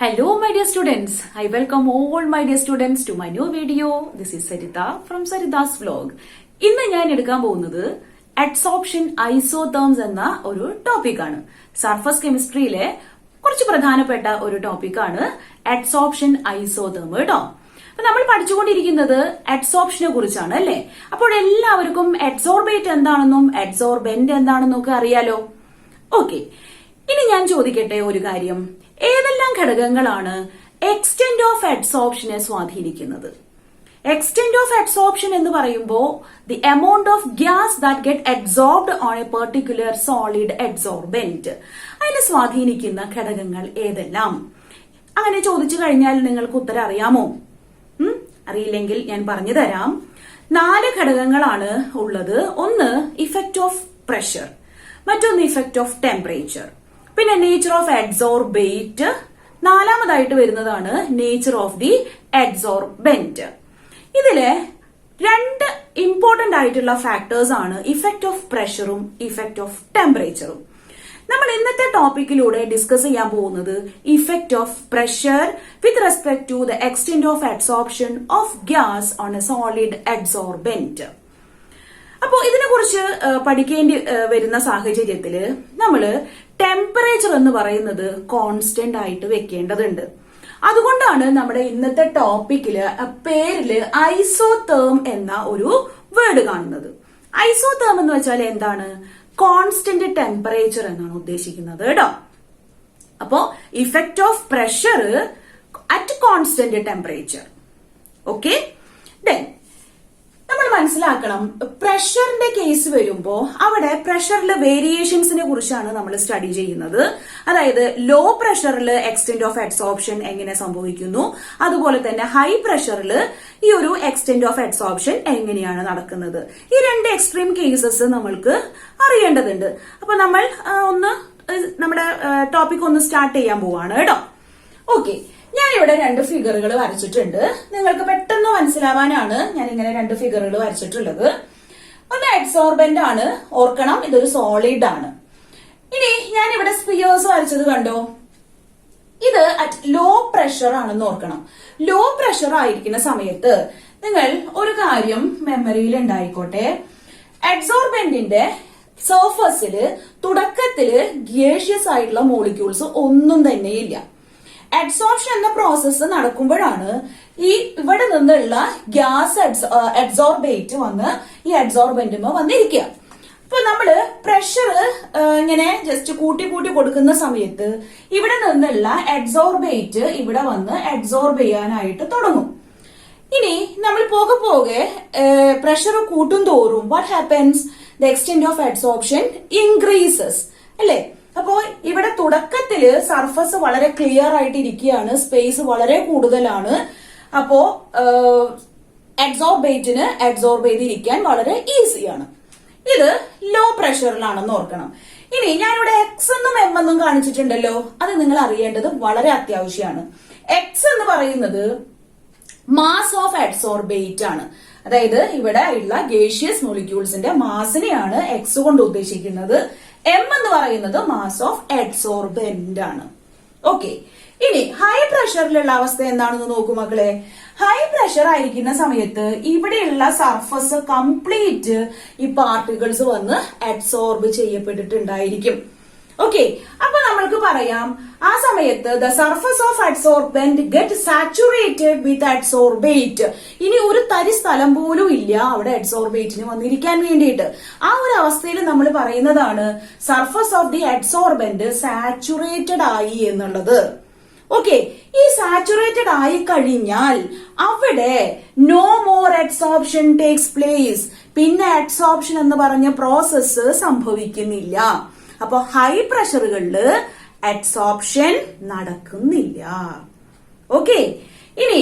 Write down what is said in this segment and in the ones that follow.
Hello my dear students, I welcome all my dear students to my new video. This is Sarita from Sarita's vlog. ഇന്ന് ഞാൻ എടുക്കാൻ പോകുന്നത് adsorption ഐസോതെർംസ് എന്ന ഒരു ടോപ്പിക്കാണ്. സർഫസ് കെമിസ്ട്രിയിലെ കുറച്ച് പ്രധാനപ്പെട്ട ഒരു ടോപ്പിക്കാണ് അഡ്സോർപ്ഷൻ ഐസോതെർം കേട്ടോ. അപ്പൊ നമ്മൾ പഠിച്ചുകൊണ്ടിരിക്കുന്നത് അഡ്സോർപ്ഷനെ കുറിച്ചാണ് അല്ലെ. അപ്പോൾ എല്ലാവർക്കും അഡ്സോർബേറ്റ് എന്താണെന്നും അഡ്സോർബെന്റ് എന്താണെന്നും ഒക്കെ അറിയാലോ. ഓക്കെ, ഇനി ഞാൻ ചോദിക്കട്ടെ ഒരു കാര്യം. ഏതെല്ലാം ഘടകങ്ങളാണ് എക്സ്റ്റെന്റ് ഓഫ് അഡ്സോർപ്ഷനെ സ്വാധീനിക്കുന്നത്? എക്സ്റ്റെന്റ് ഓഫ് അഡ്സോർപ്ഷൻ എന്ന് പറയുമ്പോൾ the amount of gas that get adsorbed on a particular solid adsorbent, അതിനെ സ്വാധീനിക്കുന്ന ഘടകങ്ങൾ ഏതെല്ലാം? അങ്ങനെ ചോദിച്ചു കഴിഞ്ഞാൽ നിങ്ങൾക്ക് ഉത്തരം അറിയാമോ? അറിയില്ലെങ്കിൽ ഞാൻ പറഞ്ഞു തരാം. 4 ഘടകങ്ങളാണ് ഉള്ളത്. ഒന്ന് ഇഫക്റ്റ് ഓഫ് പ്രഷർ, മറ്റൊന്ന് ഇഫക്റ്റ് ഓഫ് ടെമ്പറേച്ചർ, പിന്നെ നേച്ചർ ഓഫ് അഡ്സോർബേറ്റ്, നാലാമതായിട്ട് വരുന്നതാണ് നേച്ചർ ഓഫ് ദി അഡ്സോർബെന്റ്. ഇതിലെ 2 ഇമ്പോർട്ടന്റ് ആയിട്ടുള്ള ഫാക്ടേഴ്സ് ആണ് ഇഫക്റ്റ് ഓഫ് പ്രഷറും ഇഫക്റ്റ് ഓഫ് ടെമ്പറേച്ചറും. നമ്മൾ ഇന്നത്തെ ടോപ്പിക്കിലൂടെ ഡിസ്കസ് ചെയ്യാൻ പോകുന്നത് effect of pressure with respect to the extent of adsorption of gas on a solid adsorbent. അപ്പോ ഇതിനെ കുറിച്ച് പഠിക്കേണ്ടി വരുന്ന സാഹചര്യത്തില് നമ്മള് ടെമ്പറേച്ചർ എന്ന് പറയുന്നത് കോൺസ്റ്റന്റ് ആയിട്ട് വെക്കേണ്ടതുണ്ട്. അതുകൊണ്ടാണ് നമ്മുടെ ഇന്നത്തെ ടോപ്പിക്കില് പേരില് ഐസോതെർം എന്ന ഒരു വേർഡ് കാണുന്നത്. ഐസോതെർം എന്ന് വെച്ചാൽ എന്താണ്? കോൺസ്റ്റന്റ് ടെമ്പറേച്ചർ എന്നാണ് ഉദ്ദേശിക്കുന്നത് കേട്ടോ. അപ്പോ effect of pressure at constant temperature. Okay, then നമ്മൾ മനസ്സിലാക്കണം, പ്രഷറിന്റെ കേസ് വരുമ്പോ അവിടെ പ്രഷറിലെ വേരിയേഷൻസിനെ കുറിച്ചാണ് നമ്മൾ സ്റ്റഡി ചെയ്യുന്നത്. അതായത് ലോ പ്രഷറിൽ എക്സ്റ്റെന്റ് ഓഫ് അഡ്സോർപ്ഷൻ എങ്ങനെ സംഭവിക്കുന്നു, അതുപോലെ തന്നെ ഹൈ പ്രഷറിൽ ഈ ഒരു എക്സ്റ്റെന്റ് ഓഫ് അഡ്സോർപ്ഷൻ എങ്ങനെയാണ് നടക്കുന്നത്. ഈ 2 എക്സ്ട്രീം കേസസ് നമ്മൾക്ക് അറിയേണ്ടതുണ്ട്. അപ്പൊ നമ്മൾ നമ്മുടെ ടോപ്പിക് ഒന്ന് സ്റ്റാർട്ട് ചെയ്യാൻ പോവാണ് കേട്ടോ. ഓക്കെ, ഞാനിവിടെ 2 ഫിഗറുകൾ വരച്ചിട്ടുണ്ട്. നിങ്ങൾക്ക് പെട്ടെന്ന് മനസ്സിലാവാനാണ് ഞാൻ ഇങ്ങനെ 2 ഫിഗറുകൾ വരച്ചിട്ടുള്ളത്. ഒന്ന് അഡ്സോർബന്റ് ആണ്, ഓർക്കണം ഇതൊരു സോളിഡ് ആണ്. ഇനി ഞാൻ ഇവിടെ സ്പിയേഴ്സ് വരച്ചത് കണ്ടോ? ഇത് അറ്റ് ലോ പ്രഷർ ആണെന്ന് ഓർക്കണം. ലോ പ്രഷർ ആയിരിക്കുന്ന സമയത്ത് നിങ്ങൾ ഒരു കാര്യം മെമ്മറിയിൽ ഉണ്ടായിക്കോട്ടെ, അഡ്സോർബന്റിന്റെ സർഫസില് തുടക്കത്തില് ഗ്യാഷ്യസ് ആയിട്ടുള്ള മോളിക്യൂൾസ് ഒന്നും തന്നെയില്ല. അഡ്സോർപ്ഷൻ എന്ന പ്രോസസ്സ് നടക്കുമ്പോഴാണ് ഈ ഇവിടെ നിന്നുള്ള ഗ്യാസ് അഡ്സോർബേറ്റ് വന്ന് ഈ അഡ്സോർബന്റുമ വന്നിരിക്കുക. അപ്പൊ നമ്മള് പ്രഷർ ഇങ്ങനെ ജസ്റ്റ് കൂട്ടി കൊടുക്കുന്ന സമയത്ത് ഇവിടെ നിന്നുള്ള അഡ്സോർബേറ്റ് ഇവിടെ വന്ന് അഡ്സോർബ് ചെയ്യാനായിട്ട് തുടങ്ങും. ഇനി നമ്മൾ പോകെ പ്രഷർ കൂട്ടും തോറും what happens? The extent of adsorption increases അല്ലെ. അപ്പോ ഇവിടെ തുടക്കത്തില് സർഫസ് വളരെ ക്ലിയർ ആയിട്ട് ഇരിക്കുകയാണ്, സ്പേസ് വളരെ കൂടുതലാണ്. അപ്പോ അഡ്സോർബേറ്റിന് അഡ്സോർബ് ചെയ്തിരിക്കാൻ വളരെ ഈസിയാണ്. ഇത് ലോ പ്രഷറിലാണെന്ന് ഓർക്കണം. ഇനി ഞാനിവിടെ എക്സ് എന്നും എം എന്നും കാണിച്ചിട്ടുണ്ടല്ലോ, അത് നിങ്ങൾ അറിയേണ്ടത് വളരെ അത്യാവശ്യമാണ്. എക്സ് എന്ന് പറയുന്നത് മാസ് ഓഫ് അഡ്സോർബേറ്റ് ആണ്. അതായത് ഇവിടെ ഉള്ള ഗേഷ്യസ് മോളിക്യൂൾസിന്റെ മാസിനെയാണ് എക്സ് കൊണ്ട് ഉദ്ദേശിക്കുന്നത്. എം എന്ന് പറയുന്നത് മാസ് ഓഫ് അഡ്സോർബെന്റ് ആണ്. ഓക്കെ, ഇനി ഹൈ പ്രഷറിലുള്ള അവസ്ഥ എന്താണെന്ന് നോക്കൂ മക്കളെ. ഹൈ പ്രഷർ ആയിരിക്കുന്ന സമയത്ത് ഇവിടെയുള്ള സർഫസ് കംപ്ലീറ്റ് ഈ പാർട്ടിക്കിൾസ് വന്ന് അഡ്സോർബ് ചെയ്യപ്പെട്ടിട്ടുണ്ടായിരിക്കും. ഓക്കെ, അപ്പൊ നമ്മൾക്ക് പറയാം ആ സമയത്ത് the surface of adsorbent get saturated with adsorbate. ഇനി ഒരു തരി സ്ഥലം പോലും ഇല്ല അവിടെ അഡ്സോർബേറ്റിന് വന്നിരിക്കാൻ വേണ്ടിയിട്ട്. ആ ഒരു അവസ്ഥയിൽ നമ്മൾ പറയുന്നതാണ് surface of the adsorbent saturated ആയി എന്നുള്ളത്. ഓക്കെ, ഈ സാച്ചുറേറ്റഡ് ആയി കഴിഞ്ഞാൽ അവിടെ no more adsorption takes place. പിന്നെ അഡ്സോർപ്ഷൻ എന്ന് പറഞ്ഞ പ്രോസസ്സ് സംഭവിക്കുന്നില്ല. അപ്പൊ ഹൈ പ്രഷറുകളില് അഡ്സോർപ്ഷൻ നടക്കുന്നില്ല. ഓക്കെ, ഇനി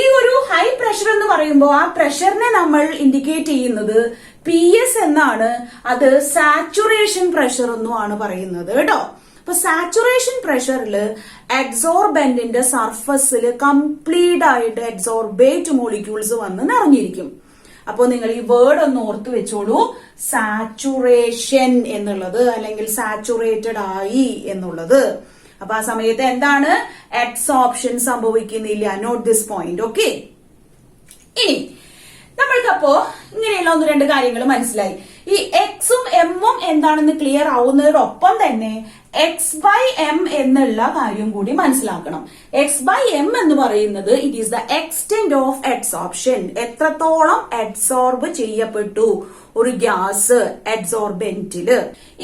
ഈ ഒരു ഹൈ പ്രഷർ എന്ന് പറയുമ്പോൾ ആ പ്രഷറിനെ നമ്മൾ ഇൻഡിക്കേറ്റ് ചെയ്യുന്നത് PS എന്നാണ്. അത് സാച്ചുറേഷൻ പ്രഷർ എന്നുമാണ് പറയുന്നത് കേട്ടോ. അപ്പൊ സാച്ചുറേഷൻ പ്രഷറിൽ അഡ്സോർബന്റിന്റെ സർഫസിൽ കംപ്ലീറ്റ് ആയിട്ട് അഡ്സോർബേറ്റ് മോളിക്യൂൾസ് വന്ന് നിറഞ്ഞിരിക്കും. അപ്പൊ നിങ്ങൾ ഈ വേർഡ് ഒന്ന് ഓർത്ത് വെച്ചോളൂ, സാച്ചുറേഷൻ എന്നുള്ളത് അല്ലെങ്കിൽ സാച്ചുറേറ്റഡ് ആയി എന്നുള്ളത്. അപ്പൊ ആ സമയത്ത് എന്താണ് അഡ്സോർപ്ഷൻ സംഭവിക്കുന്നില്ല. Not this point. ഓക്കെ, ഇനി നമ്മൾക്കപ്പോ ഇങ്ങനെയുള്ള ഒന്ന് രണ്ട് കാര്യങ്ങൾ മനസ്സിലായി. ഈ എക്സും എമ്മും എന്താണെന്ന് ക്ലിയർ ആവുന്നതിനൊപ്പം തന്നെ എക്സ് ബൈ എം എന്നുള്ള കാര്യം കൂടി മനസ്സിലാക്കണം. എക്സ് ബൈ എം എന്ന് പറയുന്നത് it is the extent of adsorption. എത്രത്തോളം അഡ്സോർബ് ചെയ്യപ്പെട്ടു ഒരു ഗ്യാസ് അഡ്സോർബെന്റില്,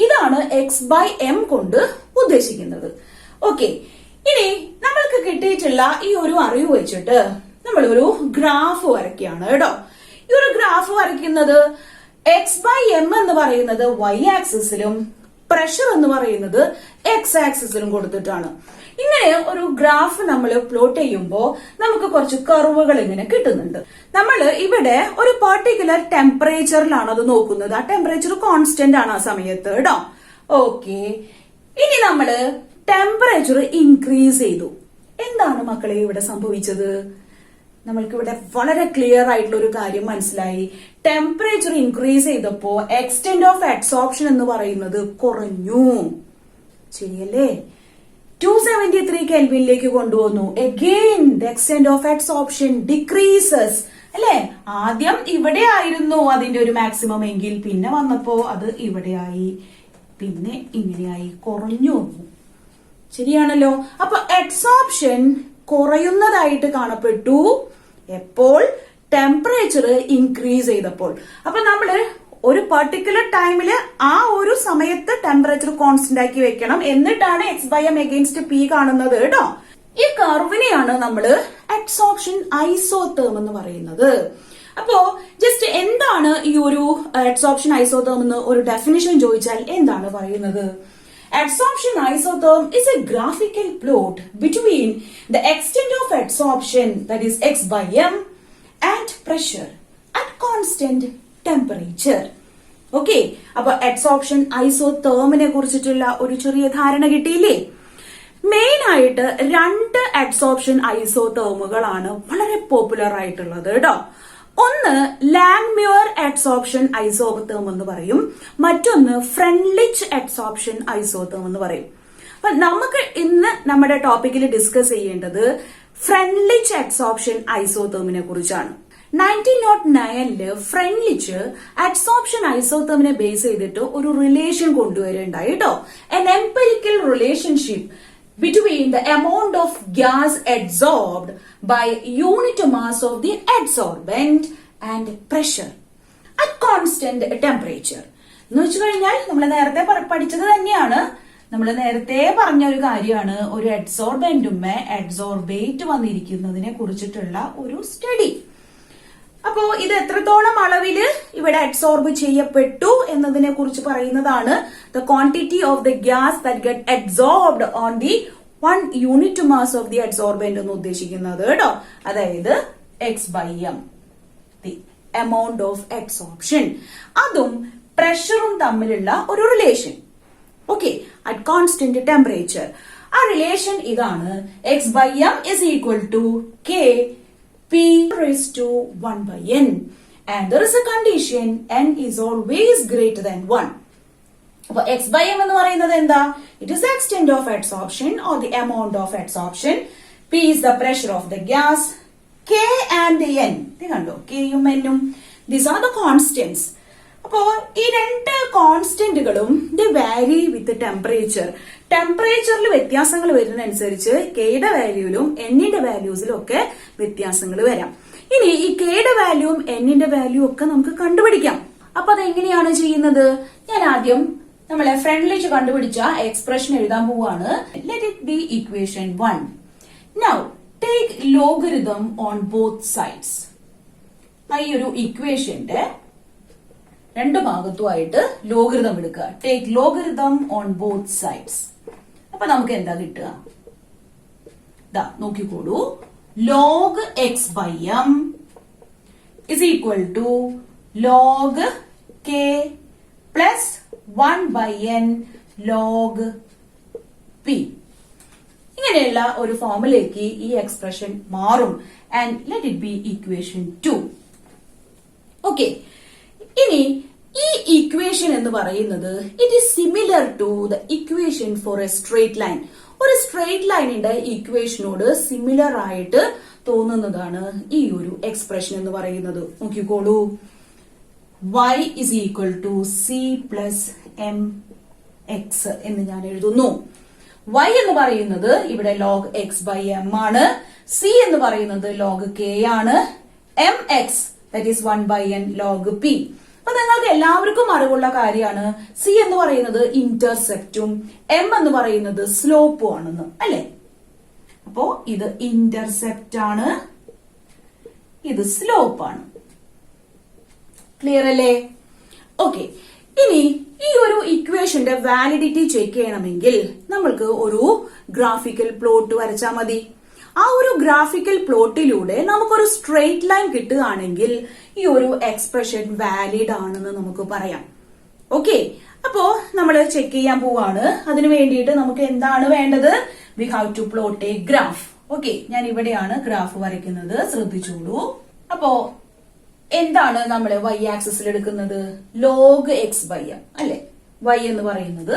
ഇതാണ് എക്സ് ബൈ എം കൊണ്ട് ഉദ്ദേശിക്കുന്നത്. ഓക്കെ, ഇനി നമ്മൾക്ക് കിട്ടിയിട്ടുള്ള ഈ ഒരു അറിവ് വെച്ചിട്ട് നമ്മൾ ഒരു ഗ്രാഫ് വരയ്ക്കുകയാണ് കേട്ടോ. ഈ ഒരു ഗ്രാഫ് വരയ്ക്കുന്നത് എക്സ് ബൈ എം എന്ന് പറയുന്നത് വൈ ആക്സിസിലും പ്രഷർ എന്ന് പറയുന്നത് എക്സ് ആക്സിസിലും കൊടുത്തിട്ടാണ്. ഇങ്ങനെ ഒരു ഗ്രാഫ് നമ്മൾ പ്ലോട്ട് ചെയ്യുമ്പോൾ നമുക്ക് കുറച്ച് കർവുകൾ ഇങ്ങനെ കിട്ടുന്നുണ്ട്. നമ്മൾ ഇവിടെ ഒരു പെർട്ടിക്കുലർ ടെമ്പറേച്ചറിലാണ് അത് നോക്കുന്നത്. ആ ടെമ്പറേച്ചർ കോൺസ്റ്റന്റ് ആണ് ആ സമയത്ത് കേട്ടോ. ഓക്കെ, ഇനി നമ്മള് ടെമ്പറേച്ചർ ഇൻക്രീസ് ചെയ്തു. എന്താണ് മക്കളെ ഇവിടെ സംഭവിച്ചത്? നമ്മൾക്ക് ഇവിടെ വളരെ ക്ലിയർ ആയിട്ടുള്ള ഒരു കാര്യം മനസ്സിലായി. ടെമ്പറേച്ചർ ഇൻക്രീസ് ചെയ്തപ്പോ എക്സ്റ്റെന്റ് ഓഫ് അഡ്സോർപ്ഷൻ എന്ന് പറയുന്നത് കുറഞ്ഞു. ശരിയല്ലേ? 273 കെൽവിനിലേക്ക് കൊണ്ടുവന്നു. Again the extent of adsorption decreases. അല്ലെ, ആദ്യം ഇവിടെ ആയിരുന്നു അതിന്റെ ഒരു മാക്സിമം എങ്കിൽ പിന്നെ വന്നപ്പോ അത് ഇവിടെയായി, പിന്നെ ഇങ്ങനെയായി, കുറഞ്ഞു വന്നു. ശരിയാണല്ലോ? അപ്പൊ അഡ്സോർപ്ഷൻ കുറയുന്നതായിട്ട് കാണപ്പെട്ടു എപ്പോൾ ടെമ്പറേച്ചർ ഇൻക്രീസ് ചെയ്തപ്പോൾ. അപ്പൊ നമ്മള് ഒരു പെർട്ടിക്കുലർ ടൈമില് ആ ഒരു സമയത്ത് ടെമ്പറേച്ചർ കോൺസ്റ്റന്റ് ആക്കി വെക്കണം. എന്നിട്ടാണ് x by m against p കാണുന്നത് കേട്ടോ. ഈ കർവിനെയാണ് നമ്മള് അഡ്സോർപ്ഷൻ ഐസോതേം എന്ന് പറയുന്നത്. അപ്പോ ജസ്റ്റ് എന്താണ് ഈ ഒരു അഡ്സോർപ്ഷൻ ഐസോതേം എന്ന് ഒരു ഡെഫിനിഷൻ ചോദിച്ചാൽ എന്താണ് പറയുന്നത്? Adsorption isotherm is a graphical plot between the extent of adsorption, that is x by m, and pressure at constant temperature. Okay, അപ്പൊ adsorption isothermനെ കുറിച്ചിട്ടുള്ള ഒരു ചെറിയ ധാരണ കിട്ടിയില്ലേ? മെയിൻ ആയിട്ട് രണ്ട് adsorption isothermകളാണ് വളരെ പോപ്പുലർ ആയിട്ടുള്ളത് കേട്ടോ. ഒന്ന് ലാങ്മ്യൂർ അഡ്സോർപ്ഷൻ ഐസോതേം എന്ന് പറയും, മറ്റൊന്ന് ഫ്രെൻഡ്ലിച്ച് അഡ്സോർപ്ഷൻ ഐസോതേം എന്ന് പറയും. അപ്പൊ നമുക്ക് ഇന്ന് നമ്മുടെ ടോപ്പിക്കിൽ ഡിസ്കസ് ചെയ്യേണ്ടത് ഫ്രെൻഡ്ലിച്ച് അഡ്സോർപ്ഷൻ ഐസോതേമിനെ കുറിച്ചാണ്. 1909 ഫ്രെൻഡ്ലിച്ച് അഡ്സോർപ്ഷൻ ഐസോതേമിനെ ബേസ് ചെയ്തിട്ട് ഒരു റിലേഷൻ കൊണ്ടുവരുന്നുണ്ടായി കേട്ടോ. an empirical relationship between the amount of gas adsorbed by unit mass of the adsorbent and pressure at constant temperature. എന്ന് വെച്ച് കഴിഞ്ഞാൽ നമ്മൾ നേരത്തെ പഠിച്ചത് തന്നെയാണ്. നമ്മൾ നേരത്തെ പറഞ്ഞ ഒരു കാര്യമാണ് ഒരു അഡ്സോർബന്റുമേ അഡ്സോർബേറ്റ് വന്നിരിക്കുന്നതിനെ കുറിച്ചിട്ടുള്ള ഒരു സ്റ്റഡി. അപ്പോ ഇത് എത്രത്തോളം അളവില് ഇവിടെ അഡ്സോർബ് ചെയ്യപ്പെട്ടു എന്നതിനെ കുറിച്ച് പറയുന്നതാണ് the quantity of the gas that get adsorbed on the 1 unit mass of the adsorbent എന്ന് ഉദ്ദേശിക്കുന്നത് കേട്ടോ. അതായത് x by m, the amount of adsorption, അതും പ്രഷറും തമ്മിലുള്ള ഒരു relation. Okay, at constant temperature ആ റിലേഷൻ ഇതാണ്. X by m is equal to k P raised to 1 by n, and there is a condition n is always greater than 1. അപ്പൊ x by m എന്ന് പറയുന്നത് എന്താ? It is the extent of adsorption or the amount of adsorption. P is the pressure of the gas. K and n, ഇത് കണ്ടോ, k യും n ഉം, these are the constants. അപ്പോ ഈ രണ്ട് കോൺസ്റ്റന്റുകളും ദി വാരി വിത്ത് ടെമ്പറേച്ചർ. ടെമ്പറേച്ചറിൽ വ്യത്യാസങ്ങൾ വരുന്നതനുസരിച്ച് കെയുടെ വാല്യൂയിലും എന്നിന്റെ വാല്യൂസിലും ഒക്കെ വ്യത്യാസങ്ങൾ വരാം. ഇനി ഈ കെയുടെ വാല്യൂവും എന്നിന്റെ വാല്യൂ ഒക്കെ നമുക്ക് കണ്ടുപിടിക്കാം. അപ്പൊ അതെങ്ങനെയാണ് ചെയ്യുന്നത്? ഞാൻ ആദ്യം നമ്മളെ ഫ്രണ്ട്ലിച്ച് കണ്ടുപിടിച്ച എക്സ്പ്രഷൻ എഴുതാൻ പോവാണ്. Let it be equation 1. Now take logarithm on both sides. ഈ ഒരു ഇക്വേഷന്റെ രണ്ട് ഭാഗത്തുമായിട്ട് ലോഗരിതം എടുക്കുക. Take logarithm on both sides. അപ്പൊ നമുക്ക് എന്താ കിട്ടുക? നോക്കിക്കോളൂ. Log x by m is equal to log k plus 1 by n log p. ഇങ്ങനെയുള്ള ഒരു ഫോമിലേക്ക് ഈ എക്സ്പ്രഷൻ മാറും. And let it be equation 2. Okay, ഇനി ഈ ഇക്വേഷൻ എന്ന് പറയുന്നത് it is similar to the equation for a straight line. ഒരു സ്ട്രെയിറ്റ് ലൈനിന്റെ ഇക്വേഷനോട് സിമിലർ ആയിട്ട് തോന്നുന്നതാണ് ഈ ഒരു എക്സ്പ്രഷൻ എന്ന് പറയുന്നത്. നോക്കിക്കോളൂ, y is equal to c plus mx എന്ന് ഞാൻ എഴുതുന്നു. y എന്ന് പറയുന്നത് ഇവിടെ log x by m ആണ്, c എന്ന് പറയുന്നത് log k ആണ്, mx that is 1 by n log p. അപ്പൊ നിങ്ങൾക്ക് എല്ലാവർക്കും അറിവുള്ള കാര്യമാണ് c എന്ന് പറയുന്നത് ഇന്റർസെപ്റ്റും m എന്ന് പറയുന്നത് സ്ലോപ്പും ആണെന്ന്, അല്ലെ? അപ്പോ ഇത് ഇന്റർസെപ്റ്റ് ആണ്, ഇത് സ്ലോപ്പ് ആണ്. ക്ലിയർ അല്ലേ? ഓക്കെ, ഇനി ഈ ഒരു ഇക്വേഷന്റെ വാലിഡിറ്റി ചെക്ക് ചെയ്യണമെങ്കിൽ നമ്മൾക്ക് ഒരു ഗ്രാഫിക്കൽ പ്ലോട്ട് വരച്ചാൽ മതി. ആ ഒരു ഗ്രാഫിക്കൽ പ്ലോട്ടിലൂടെ നമുക്കൊരു സ്ട്രെയിറ്റ് ലൈൻ കിട്ടുകയാണെങ്കിൽ ഈ ഒരു എക്സ്പ്രഷൻ വാലിഡ് ആണെന്ന് നമുക്ക് പറയാം. ഓക്കെ, അപ്പോ നമ്മൾ ചെക്ക് ചെയ്യാൻ പോവാണ്. അതിനു വേണ്ടിയിട്ട് നമുക്ക് എന്താണ് വേണ്ടത്? We have to plot a graph. Okay, ഞാൻ ഇവിടെയാണ് ഗ്രാഫ് വരയ്ക്കുന്നത്, ശ്രദ്ധിച്ചോളൂ. അപ്പോ എന്താണ് നമ്മൾ y ആക്സിസിൽ എടുക്കുന്നത്? ലോഗ് എക്സ് ബൈ എം, അല്ലെ? y എന്ന് പറയുന്നത്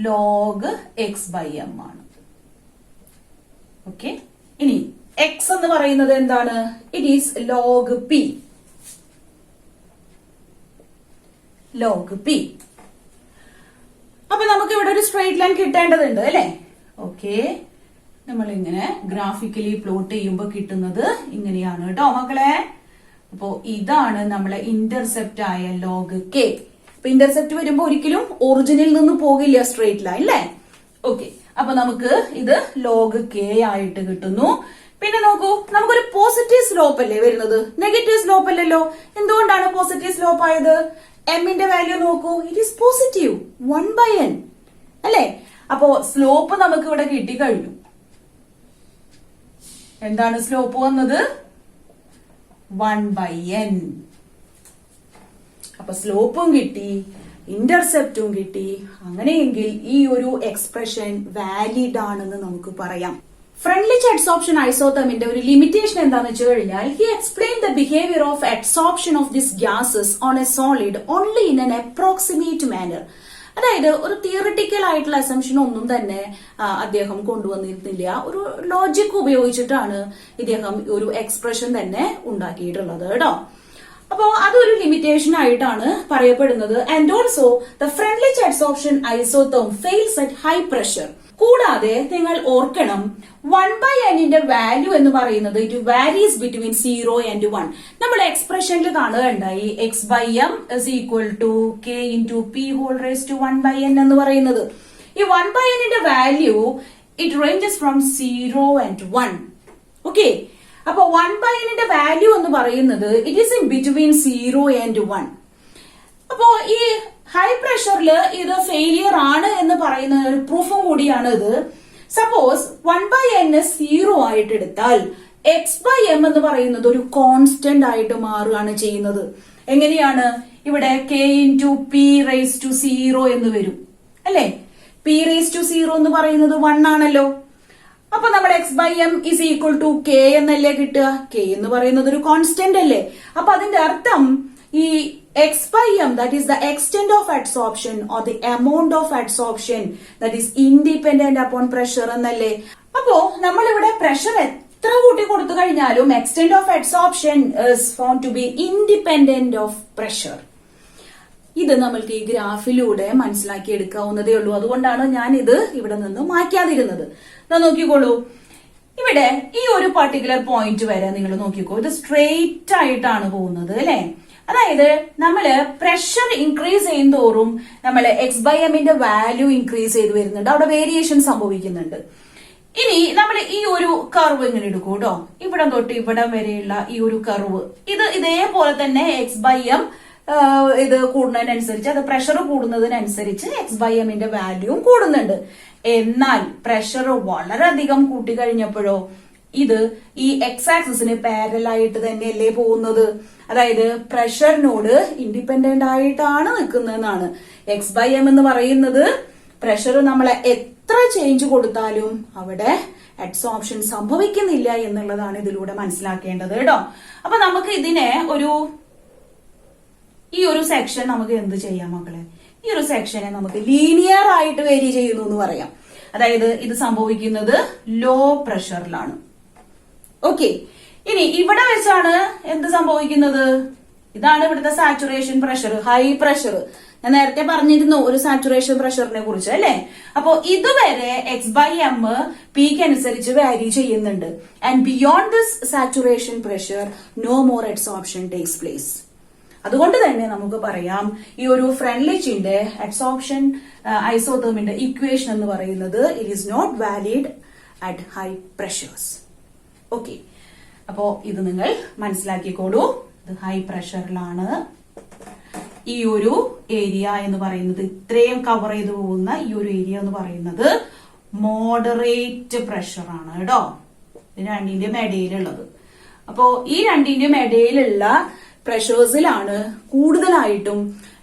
ലോഗ് എക്സ് ബൈ എം ആണ്. ഓക്കെ, ഇനി x എന്ന് പറയുന്നത് എന്താണ്? It is log P. Log P. അപ്പൊ നമുക്ക് ഇവിടെ ഒരു സ്ട്രെയിറ്റ് ലൈൻ കിട്ടേണ്ടതുണ്ട്, അല്ലെ? ഓക്കെ, നമ്മൾ ഇങ്ങനെ ഗ്രാഫിക്കലി പ്ലോട്ട് ചെയ്യുമ്പോൾ കിട്ടുന്നത് ഇങ്ങനെയാണ് കേട്ടോ മക്കളെ. അപ്പോ ഇതാണ് നമ്മളെ ഇന്റർസെപ്റ്റ് ആയ ലോഗ് കെ. അപ്പൊ ഇന്റർസെപ്റ്റ് വരുമ്പോ ഒരിക്കലും ഒറിജിനിൽ നിന്ന് പോകില്ല സ്ട്രെയിറ്റ് ലൈൻ, അല്ലേ? ഓക്കെ, അപ്പൊ നമുക്ക് ഇത് ലോഗ് കെ ആയിട്ട് കിട്ടുന്നു. പിന്നെ നോക്കൂ, നമുക്കൊരു പോസിറ്റീവ് സ്ലോപ്പ് അല്ലേ വരുന്നത്, നെഗറ്റീവ് സ്ലോപ്പ് അല്ലല്ലോ. എന്തുകൊണ്ടാണ് പോസിറ്റീവ് സ്ലോപ്പ് ആയത്? എമ്മിന്റെ വാല്യൂ നോക്കൂ, it is positive 1 by n, അല്ലെ? അപ്പോ സ്ലോപ്പ് നമുക്ക് ഇവിടെ കിട്ടിക്കഴിഞ്ഞു. എന്താണ് സ്ലോപ്പ് വന്നത്? 1 by n. അപ്പൊ സ്ലോപ്പും കിട്ടി, ഇന്റർസെപ്റ്റും കിട്ടി. അങ്ങനെയെങ്കിൽ ഈ ഒരു എക്സ്പ്രഷൻ വാലിഡ് ആണെന്ന് നമുക്ക് പറയാം. ഫ്രണ്ട്ലിച്ച് അഡ്സോർപ്ഷൻ ഐസോതെർമിന്റെ ഒരു ലിമിറ്റേഷൻ എന്താന്ന് വെച്ച് കഴിഞ്ഞാൽ, he explain the behaviour of adsorption of this gases on a solid only in an approximate manner. അതായത് ഒരു തിയറിറ്റിക്കൽ ആയിട്ടുള്ള അസംഷൻ ഒന്നും തന്നെ അദ്ദേഹം കൊണ്ടുവന്നിരുന്നില്ല. ഒരു ലോജിക് ഉപയോഗിച്ചിട്ടാണ് ഇദ്ദേഹം ഒരു എക്സ്പ്രഷൻ തന്നെ ഉണ്ടാക്കിയിട്ടുള്ളത് കേട്ടോ. അപ്പോ അതൊരു ലിമിറ്റേഷൻ ആയിട്ടാണ് പറയപ്പെടുന്നത്. And also the Freundlich adsorption isotherm fails at high pressure. കൂടാതെ നിങ്ങൾ ഓർക്കണം, 1 by n ന്റെ വാല്യൂ എന്ന് പറയുന്നത് ഇറ്റ് വാരീസ് ബിറ്റ്വീൻ 0 and 1. നമ്മൾ എക്സ്പ്രഷനിൽ കാണുകയുണ്ടായി x by m is equal to k into p whole raise to 1 by n എന്ന് പറയുന്നത്. ഈ 1 by n ന്റെ value it ranges from 0 and 1. Okay, അപ്പൊ 1 by n ന്റെ വാല്യൂ എന്ന് പറയുന്നത് it is in between 0 and 1. അപ്പോ ഈ ഹൈ പ്രഷറിൽ ഇത് ഫെയിലിയർ ആണ് എന്ന് പറയുന്ന ഒരു പ്രൂഫും കൂടിയാണ് ഇത്. സപ്പോസ് 1 by n 0 ആയിട്ട് എടുത്താൽ എക്സ് ബൈ എം എന്ന് പറയുന്നത് ഒരു കോൺസ്റ്റന്റ് ആയിട്ട് മാറുകയാണ് ചെയ്യുന്നത്. എങ്ങനെയാണ്? ഇവിടെ k into p raise to 0 എന്ന് വരും, അല്ലെ? പി റേസ് ടു 0 എന്ന് പറയുന്നത് 1 ആണല്ലോ. അപ്പൊ നമ്മൾ x by m is equal to k എന്നല്ലേ കിട്ടുക? കെ എന്ന് പറയുന്നത് ഒരു കോൺസ്റ്റന്റ് അല്ലേ? അപ്പൊ അതിന്റെ അർത്ഥം ഈ x by m, that is the extent of adsorption or the amount of adsorption that is independent upon pressure എന്നല്ലേ? അപ്പോ നമ്മളിവിടെ പ്രഷർ എത്ര കൂട്ടി കൊടുത്തു കഴിഞ്ഞാലും extent of adsorption is found to be independent of pressure. ഇത് നമ്മൾക്ക് ഈ ഗ്രാഫിലൂടെ മനസ്സിലാക്കി എടുക്കാവുന്നതേ ഉള്ളൂ. അതുകൊണ്ടാണ് ഞാൻ ഇത് ഇവിടെ നിന്ന് മാറ്റാതിരുന്നത്. നോക്കിക്കോളൂ, ഇവിടെ ഈ ഒരു പർട്ടിക്കുലർ പോയിന്റ് വരെ നിങ്ങൾ നോക്കിക്കോ, ഇത് സ്ട്രെയിറ്റ് ആയിട്ടാണ് പോകുന്നത്, അല്ലെ? അതായത് നമ്മള് പ്രഷർ ഇൻക്രീസ് ചെയ്യുന്തോറും നമ്മള് എക്സ് ബൈ എമ്മിന്റെ വാല്യൂ ഇൻക്രീസ് ചെയ്ത് വരുന്നുണ്ട്, അവിടെ വേരിയേഷൻ സംഭവിക്കുന്നുണ്ട്. ഇനി നമ്മൾ ഈ ഒരു കർവ് ഇങ്ങനെ എടുക്കും കേട്ടോ, ഇവിടെ തൊട്ട് ഇവിടെ വരെയുള്ള ഈ ഒരു കർവ്, ഇത് ഇതേപോലെ തന്നെ എക്സ് ബൈ എം ഇത് കൂടുന്നതിനനുസരിച്ച്, അത് പ്രഷർ കൂടുന്നതിനനുസരിച്ച് എക്സ് ബൈ എമ്മിന്റെ വാല്യൂവും കൂടുന്നുണ്ട്. എന്നാൽ പ്രഷർ വളരെയധികം കൂട്ടിക്കഴിഞ്ഞപ്പോഴോ ഇത് ഈ എക്സ് ആക്സിസിന് പാരലായിട്ട് തന്നെയല്ലേ പോകുന്നത്. അതായത് പ്രഷറിനോട് ഇൻഡിപെൻഡന്റ് ആയിട്ടാണ് നിൽക്കുന്നതെന്നാണ്. എക്സ് ബൈ എം എന്ന് പറയുന്നത് പ്രഷർ നമ്മളെ എത്ര ചേഞ്ച് കൊടുത്താലും അവിടെ അഡ്സോർപ്ഷൻ സംഭവിക്കുന്നില്ല എന്നുള്ളതാണ് ഇതിലൂടെ മനസ്സിലാക്കേണ്ടത് കേട്ടോ. അപ്പൊ നമുക്ക് ഇതിനെ ഈ ഒരു സെക്ഷൻ നമുക്ക് എന്ത് ചെയ്യാം മക്കളെ? ഈ ഒരു സെക്ഷനെ നമുക്ക് ലീനിയർ ആയിട്ട് വേരി ചെയ്യുന്നു എന്ന് പറയാം. അതായത് ഇത് സംഭവിക്കുന്നത് ലോ പ്രഷറിലാണ്. ഓക്കെ, ഇനി ഇവിടെ വെച്ചാണ് എന്ത് സംഭവിക്കുന്നത്? ഇതാണ് ഇവിടുത്തെ സാച്ചുറേഷൻ പ്രഷർ, ഹൈ പ്രഷർ. ഞാൻ നേരത്തെ പറഞ്ഞിരുന്നു ഒരു സാച്ചുറേഷൻ പ്രഷറിനെ കുറിച്ച് അല്ലെ. അപ്പോ ഇതുവരെ x/m പീക്ക് അനുസരിച്ച് വാരി ചെയ്യുന്നുണ്ട്. And beyond this saturation pressure no more adsorption takes place. അതുകൊണ്ട് തന്നെ നമുക്ക് പറയാം ഈ ഒരു ഫ്രെൻലിച്ചിന്റെ അഡ്സോർപ്ഷൻ ഐസോതെർമിന്റെ ഇക്വേഷൻ എന്ന് പറയുന്നത് it is not valid at high pressures. Okay, അപ്പോ ഇത് നിങ്ങൾ മനസ്സിലാക്കിക്കോളൂ. ഇത് ഹൈ പ്രഷറിലാണ്. ഈ ഒരു ഏരിയ എന്ന് പറയുന്നത്, ഇത്രയും കവർ ചെയ്തു പോകുന്ന ഈ ഒരു ഏരിയ എന്ന് പറയുന്നത് മോഡറേറ്റ് പ്രഷർ ആണ് കേട്ടോ. രണ്ടിന്റെയും ഇടയിലുള്ളത്. അപ്പോ ഈ രണ്ടിന്റെയും ഇടയിലുള്ള പ്രഷേഴ്സിലാണ് കൂടുതലായിട്ടും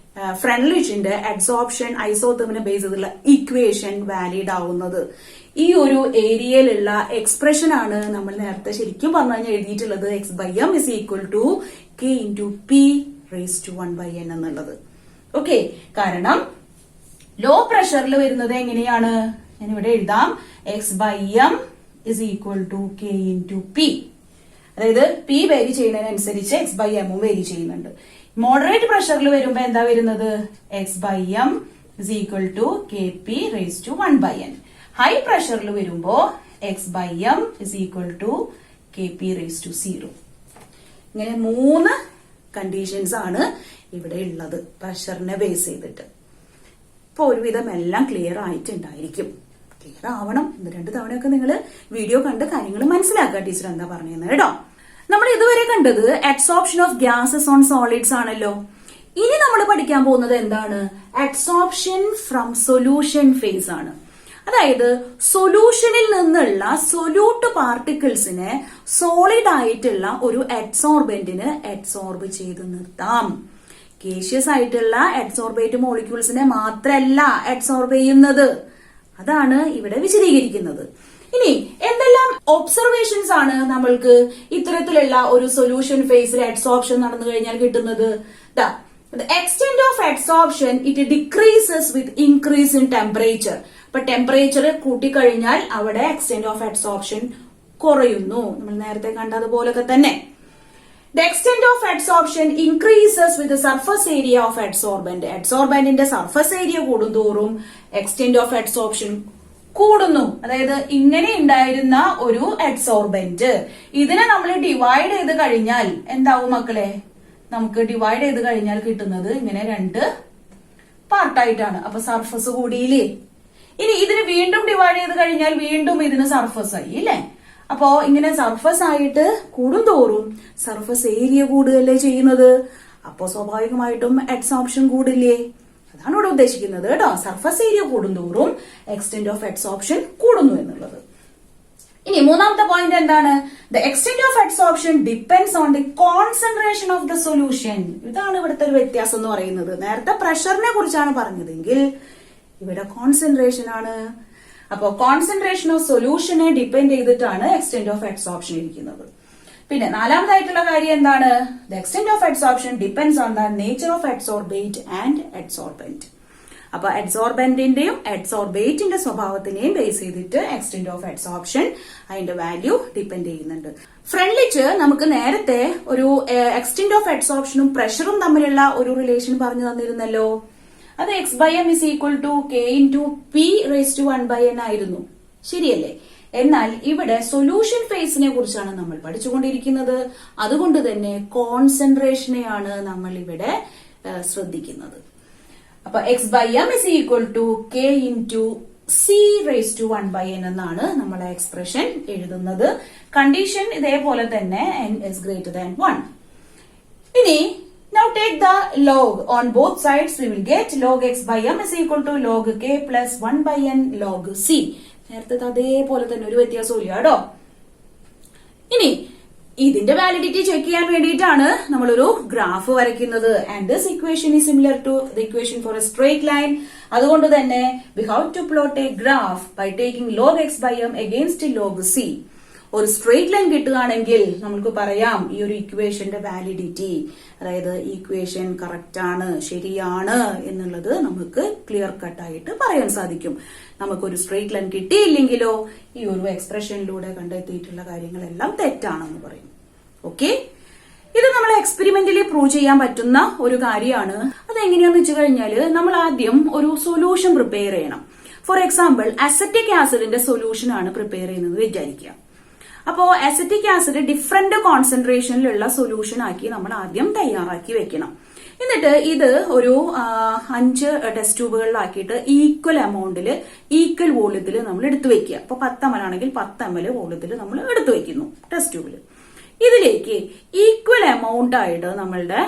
ഫ്രെൻലിച്ചിന്റെ അഡ്സോർപ്ഷൻ ഐസോതെർമിനെ ബേസ് ചെയ്തുള്ള ഇക്വേഷൻ വാലിഡ് ആവുന്നത്. ഈ ഒരു ഏരിയയിലുള്ള എക്സ്പ്രഷൻ ആണ് നമ്മൾ നേരത്തെ ശരിക്കും പറഞ്ഞു കഴിഞ്ഞാൽ എഴുതിയിട്ടുള്ളത് x/m is equal to k into p raised to 1/n എന്നുള്ളത്. ഓക്കെ, കാരണം ലോ പ്രഷറിൽ വരുന്നത് എങ്ങനെയാണ്? ഞാൻ ഇവിടെ എഴുതാം x/m is equal to k into p. അതായത് p വേരി ചെയ്യുന്നതിനനുസരിച്ച് x/m വേരി ചെയ്യുന്നുണ്ട്. മോഡറേറ്റ് പ്രഷറിൽ വരുമ്പോ എന്താ വരുന്നത്? x/m is equal to kp raised to 1/n. High പ്രഷറിൽ വരുമ്പോ x/m is equal to kp raised to 0. ഇങ്ങനെ 3 കണ്ടീഷൻസ് ആണ് ഇവിടെ ഉള്ളത് പ്രഷറിനെ ബേസ് ചെയ്തിട്ട്. ഇപ്പൊ ഒരുവിധം എല്ലാം ക്ലിയർ ആയിട്ടുണ്ടായിരിക്കും. ക്ലിയർ ആവണം. 2 തവണയൊക്കെ നിങ്ങൾ വീഡിയോ കണ്ട് കാര്യങ്ങൾ മനസ്സിലാക്കുക ടീച്ചർ എന്താ പറഞ്ഞത് കേട്ടോ. നമ്മൾ ഇതുവരെ കണ്ടത് adsorption of gases on solids ആണല്ലോ. ഇനി നമ്മൾ പഠിക്കാൻ പോകുന്നത് എന്താണ്? അഡ്സോർപ്ഷൻ ഫ്രം സൊല്യൂഷൻ ഫേസ് ആണ്. അതായത് സൊല്യൂഷനിൽ നിന്നുള്ള സൊല്യൂട്ട് പാർട്ടിക്കിൾസിനെ സോളിഡ് ആയിട്ടുള്ള ഒരു അഡ്സോർബന്റിന് അഡ്സോർബ് ചെയ്ത് നിർത്താം. ഗേഷ്യസ് ആയിട്ടുള്ള അഡ്സോർബേറ്റ് മോളിക്യൂൾസിനെ മാത്രമല്ല അഡ്സോർബ് ചെയ്യുന്നത്. അതാണ് ഇവിടെ വിശദീകരിക്കുന്നത്. ഇനി എന്തെല്ലാം ഒബ്സർവേഷൻസ് ആണ് നമ്മൾക്ക് ഇത്തരത്തിലുള്ള ഒരു സൊല്യൂഷൻ ഫേസിൽ അഡ്സോർപ്ഷൻ നടന്നു കഴിഞ്ഞാൽ കിട്ടുന്നത്? The extent of absorption it decreases with increase in temperature. അപ്പൊ ടെമ്പറേച്ചർ കൂട്ടിക്കഴിഞ്ഞാൽ അവിടെ എക്സ്റ്റെന്റ് ഓഫ് അഡ്സോർപ്ഷൻ കുറയുന്നു. നമ്മൾ നേരത്തെ കണ്ടതുപോലൊക്കെ തന്നെ. The extent of absorption increases with the surface area of adsorbent. അഡ്സോർബന്റിന്റെ സർഫസ് ഏരിയ കൂടുന്തോറും എക്സ്റ്റെന്റ് ഓഫ് അഡ്സോർപ്ഷൻ കൂടുന്നു. അതായത് ഇങ്ങനെ ഉണ്ടായിരുന്ന ഒരു അഡ്സോർബന്റ് ഇതിനെ നമ്മൾ ഡിവൈഡ് ചെയ്ത് കഴിഞ്ഞാൽ എന്താവും മക്കളെ? നമുക്ക് ഡിവൈഡ് ചെയ്ത് കഴിഞ്ഞാൽ കിട്ടുന്നത് ഇങ്ങനെ 2 പാർട്ടായിട്ടാണ്. അപ്പൊ സർഫസ് കൂടിയില്ലേ? ഇനി ഇതിന് വീണ്ടും ഡിവൈഡ് ചെയ്ത് കഴിഞ്ഞാൽ വീണ്ടും ഇതിന് സർഫസ് ആയി അല്ലേ? അപ്പോ ഇങ്ങനെ സർഫസ് ആയിട്ട് കൂടുന്തോറും സർഫസ് ഏരിയ കൂടുകയല്ലേ ചെയ്യുന്നത്. അപ്പോ സ്വാഭാവികമായിട്ടും അഡ്സോർപ്ഷൻ കൂടില്ലേ? അതാണ് ഇവിടെ ഉദ്ദേശിക്കുന്നത് കേട്ടോ. സർഫസ് ഏരിയ കൂടുന്തോറും എക്സ്റ്റെന്റ് ഓഫ് അഡ്സോർപ്ഷൻ കൂടുന്നു എന്നുള്ളത്. ഇനി മൂന്നാമത്തെ പോയിന്റ് എന്താണ്? The extent of adsorption depends on the concentration of the solution. ഇതാണ് ഇവിടുത്തെ ഒരു വ്യത്യാസം എന്ന് പറയുന്നത്. നേരത്തെ പ്രഷറിനെ കുറിച്ചാണ് പറഞ്ഞതെങ്കിൽ ഇവിടെ കോൺസെൻട്രേഷൻ ആണ്. അപ്പോ കോൺസെൻട്രേഷൻ ഓഫ് സൊല്യൂഷനെ ഡിപ്പെൻഡ് ചെയ്തിട്ടാണ് എക്സ്റ്റെന്റ് ഓഫ് അഡ്സോർപ്ഷൻ ഇരിക്കുന്നത്. പിന്നെ നാലാമതായിട്ടുള്ള കാര്യം എന്താണ്? The extent of adsorption depends on the nature of adsorbate and adsorbent. അപ്പൊ അഡ്സോർബന്റിന്റെയും അഡ്സോർബേറ്റിന്റെ സ്വഭാവത്തിനെയും ബേസ് ചെയ്തിട്ട് എക്സ്റ്റെന്റ് ഓഫ് അഡ്സോർപ്ഷൻ അതിന്റെ വാല്യൂ ഡിപ്പെൻഡ് ചെയ്യുന്നുണ്ട്. ഫ്രെൻലിച്ച് നമുക്ക് നേരത്തെ ഒരു എക്സ്റ്റെന്റ് ഓഫ് അഡ്സോർപ്ഷനും പ്രഷറും തമ്മിലുള്ള ഒരു റിലേഷൻ പറഞ്ഞു തന്നിരുന്നല്ലോ. അത് x/m is equal to k into p raised to 1/n ആയിരുന്നു. ശരിയല്ലേ? എന്നാൽ ഇവിടെ സൊല്യൂഷൻ ഫേസിനെ കുറിച്ചാണ് നമ്മൾ പഠിച്ചുകൊണ്ടിരിക്കുന്നത്. അതുകൊണ്ട് തന്നെ കോൺസെൻട്രേഷനെയാണ് നമ്മൾ ഇവിടെ ശ്രദ്ധിക്കുന്നത്. അപ്പൊ x/m is equal to k into c raised to 1/n എന്നാണ് നമ്മൾ ആ എക്സ്പ്രഷൻ എഴുതുന്നത്. കണ്ടീഷൻ ഇതേപോലെ തന്നെ n is greater than 1. ഇനി now take the log on both sides. We will get log x/m is equal to log k plus 1/n log c. നേരത്തെ അതേപോലെ തന്നെ ഒരു വ്യത്യാസവും ഇല്ല കേട്ടോ. ഇനി ഇതിന്റെ വാലിഡിറ്റി ചെക്ക് ചെയ്യാൻ വേണ്ടിയിട്ടാണ് നമ്മളൊരു ഗ്രാഫ് വരയ്ക്കുന്നത്. And this equation is similar to the equation for a straight line. അതുകൊണ്ട് തന്നെ we have to plot a graph by taking log x/m against log c. ഒരു സ്ട്രെയിറ്റ് ലൈൻ കിട്ടുകയാണെങ്കിൽ നമുക്ക് പറയാം ഈ ഒരു ഇക്വേഷന്റെ വാലിഡിറ്റി, അതായത് ഇക്വേഷൻ കറക്റ്റ് ആണ്, ശരിയാണ് എന്നുള്ളത് നമുക്ക് ക്ലിയർ കട്ട് ആയിട്ട് പറയാൻ സാധിക്കും. നമുക്കൊരു സ്ട്രെയിറ്റ് ലൈൻ കിട്ടിയില്ലെങ്കിലോ ഈ ഒരു എക്സ്പ്രഷനിലൂടെ കണ്ടെത്തിയിട്ടുള്ള കാര്യങ്ങളെല്ലാം തെറ്റാണെന്ന് പറയും. ഓക്കെ, ഇത് നമ്മൾ എക്സ്പെരിമെന്റിൽ പ്രൂവ് ചെയ്യാൻ പറ്റുന്ന ഒരു കാര്യമാണ്. അതെങ്ങനെയാന്ന് വെച്ച് കഴിഞ്ഞാൽ നമ്മൾ ആദ്യം ഒരു സൊല്യൂഷൻ പ്രിപ്പയർ ചെയ്യണം. ഫോർ എക്സാമ്പിൾ, അസറ്റിക് ആസിഡിന്റെ സൊല്യൂഷൻ ആണ് പ്രിപ്പയർ ചെയ്യുന്നത് വിചാരിക്കുക. അപ്പോ അസറ്റിക് ആസിഡ് ഡിഫറെന്റ് കോൺസെൻട്രേഷനിലുള്ള സൊല്യൂഷൻ ആക്കി നമ്മൾ ആദ്യം തയ്യാറാക്കി വെക്കണം. എന്നിട്ട് ഇത് ഒരു 5 ടെസ്റ്റ് ട്യൂബുകളിലാക്കിയിട്ട് ഈക്വൽ എമൗണ്ടിൽ ഈക്വൽ വോള്യത്തിൽ നമ്മൾ എടുത്തു വെക്കുക. അപ്പൊ 10 ml ആണെങ്കിൽ 10 ml വോള്യത്തിൽ നമ്മൾ എടുത്തു വെക്കുന്നു ടെസ്റ്റ് ട്യൂബിൽ. ഇതിലേക്ക് ഈക്വൽ എമൗണ്ട് ആയിട്ട് നമ്മളുടെ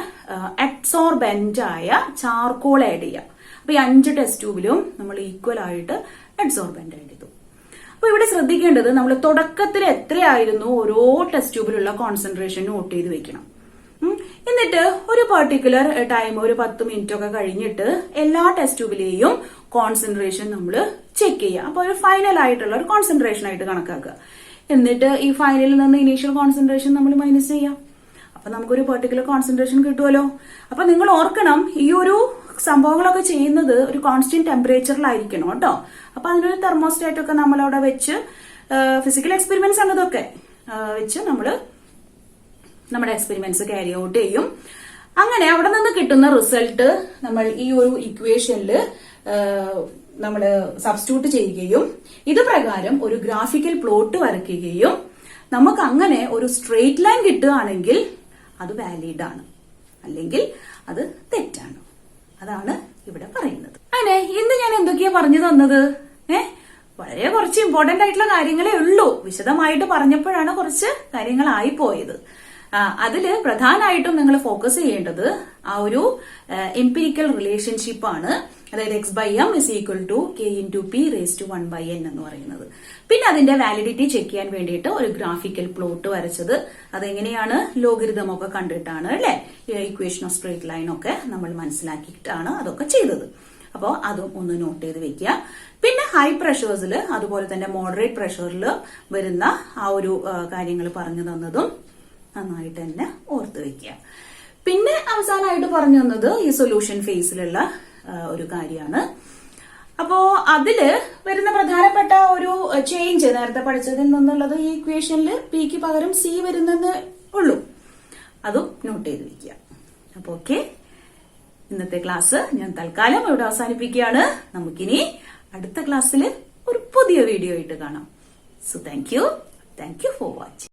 അഡ്സോർബന്റ് ആയ ചാർക്കോൾ ആഡ് ചെയ്യാം. അപ്പൊ ഈ 5 ടെസ്റ്റ് ട്യൂബിലും നമ്മൾ ഈക്വൽ ആയിട്ട് അഡ്സോർബന്റ് ആഡ് ചെയ്തു. അപ്പൊ ഇവിടെ ശ്രദ്ധിക്കേണ്ടത് നമ്മൾ തുടക്കത്തിൽ എത്രയായിരുന്നു ഓരോ ടെസ്റ്റ് ട്യൂബിലുള്ള കോൺസെൻട്രേഷൻ നോട്ട് ചെയ്ത് വെക്കണം. എന്നിട്ട് ഒരു പെർട്ടിക്കുലർ ടൈം, ഒരു 10 മിനിറ്റ് ഒക്കെ കഴിഞ്ഞിട്ട് എല്ലാ ടെസ്റ്റ് ട്യൂബിലെയും കോൺസെൻട്രേഷൻ നമ്മൾ ചെക്ക് ചെയ്യുക. അപ്പൊ ഒരു ഫൈനൽ ആയിട്ടുള്ള ഒരു കോൺസെൻട്രേഷൻ ആയിട്ട് കണക്കാക്കുക. എന്നിട്ട് ഈ ഫൈനലിൽ നിന്ന് ഇനീഷ്യൽ കോൺസെൻട്രേഷൻ നമ്മൾ മൈനസ് ചെയ്യാം. അപ്പൊ നമുക്കൊരു പെർട്ടിക്കുലർ കോൺസെൻട്രേഷൻ കിട്ടുമല്ലോ. അപ്പൊ നിങ്ങൾ ഓർക്കണം, ഈ ഒരു സംഭവങ്ങളൊക്കെ ചെയ്യുന്നത് ഒരു കോൺസ്റ്റന്റ് ടെമ്പറേച്ചറിലായിരിക്കണം കേട്ടോ. അപ്പൊ അതിനൊരു തെർമോസ്റ്റാറ്റ് ഒക്കെ നമ്മൾ അവിടെ വെച്ച്, ഫിസിക്കൽ എക്സ്പെരിമെന്റ്സ് ആണ് ഇതൊക്കെ, വെച്ച് നമ്മള് നമ്മുടെ എക്സ്പെരിമെന്റ്സ് ക്യാരി ഔട്ട് ചെയ്യും. അങ്ങനെ അവിടെ നിന്ന് കിട്ടുന്ന റിസൾട്ട് നമ്മൾ ഈ ഒരു ഇക്വേഷനിൽ നമ്മൾ സബ്സ്റ്റിറ്റ്യൂട്ട് ചെയ്യുകയും ഇത് പ്രകാരം ഒരു ഗ്രാഫിക്കൽ പ്ലോട്ട് വരയ്ക്കുകയും നമുക്ക് അങ്ങനെ ഒരു സ്ട്രെയിറ്റ് ലൈൻ കിട്ടുകയാണെങ്കിൽ അത് വാലിഡ് ആണ്, അല്ലെങ്കിൽ അത് തെറ്റാണ്. അതാണ് ഇവിടെ പറയുന്നത്. അങ്ങനെ ഇന്ന് ഞാൻ എന്തൊക്കെയാ പറഞ്ഞു തന്നത്? വളരെ കുറച്ച് ഇമ്പോർട്ടന്റ് ആയിട്ടുള്ള കാര്യങ്ങളേ ഉള്ളൂ. വിശദമായിട്ട് പറഞ്ഞപ്പോഴാണ് കുറച്ച് കാര്യങ്ങളായി പോയത്. അതില് പ്രധാനമായിട്ടും നിങ്ങൾ ഫോക്കസ് ചെയ്യേണ്ടത് ആ ഒരു എംപിരിക്കൽ റിലേഷൻഷിപ്പ് ആണ്. അതായത് x/m = k/p⁻1/n എന്ന് പറയുന്നത്. പിന്നെ അതിന്റെ വാലിഡിറ്റി ചെക്ക് ചെയ്യാൻ വേണ്ടിയിട്ട് ഒരു ഗ്രാഫിക്കൽ പ്ലോട്ട് വരച്ചത്. അതെങ്ങനെയാണ്? ലോഗരിതം ഒക്കെ കണ്ടിട്ടാണ് അല്ലെ, ഇക്വേഷൻ ഓഫ് സ്ട്രെയിറ്റ് ലൈൻ ഒക്കെ നമ്മൾ മനസ്സിലാക്കിയിട്ടാണ് അതൊക്കെ ചെയ്തത്. അപ്പോൾ അതും ഒന്ന് നോട്ട് ചെയ്ത് വെക്കുക. പിന്നെ ഹൈ പ്രഷേഴ്സിൽ അതുപോലെ തന്നെ മോഡറേറ്റ് പ്രഷറിൽ വരുന്ന ആ ഒരു കാര്യങ്ങൾ പറഞ്ഞു തന്നതും നന്നായിട്ട് തന്നെ ഓർത്ത് വെക്കുക. പിന്നെ അവസാനമായിട്ട് പറഞ്ഞു തന്നത് ഈ സൊല്യൂഷൻ ഫേസിലുള്ള ഒരു കാര്യമാണ്. അപ്പോ അതില് വരുന്ന പ്രധാനപ്പെട്ട ഒരു ചേഞ്ച് നേരത്തെ പഠിച്ചതിൽ നിന്നുള്ളത് ഈ ഇക്വേഷനിൽ പിക്ക് പകരം സി വരുന്നെന്ന് ഉള്ളൂ. അതും നോട്ട് ചെയ്ത് വെക്കുക. അപ്പൊ ഓക്കെ, ഇന്നത്തെ ക്ലാസ് ഞാൻ തൽക്കാലം ഇവിടെ അവസാനിപ്പിക്കുകയാണ്. നമുക്കിനി അടുത്ത ക്ലാസ്സിൽ ഒരു പുതിയ വീഡിയോ ആയിട്ട് കാണാം. So thank you for watching.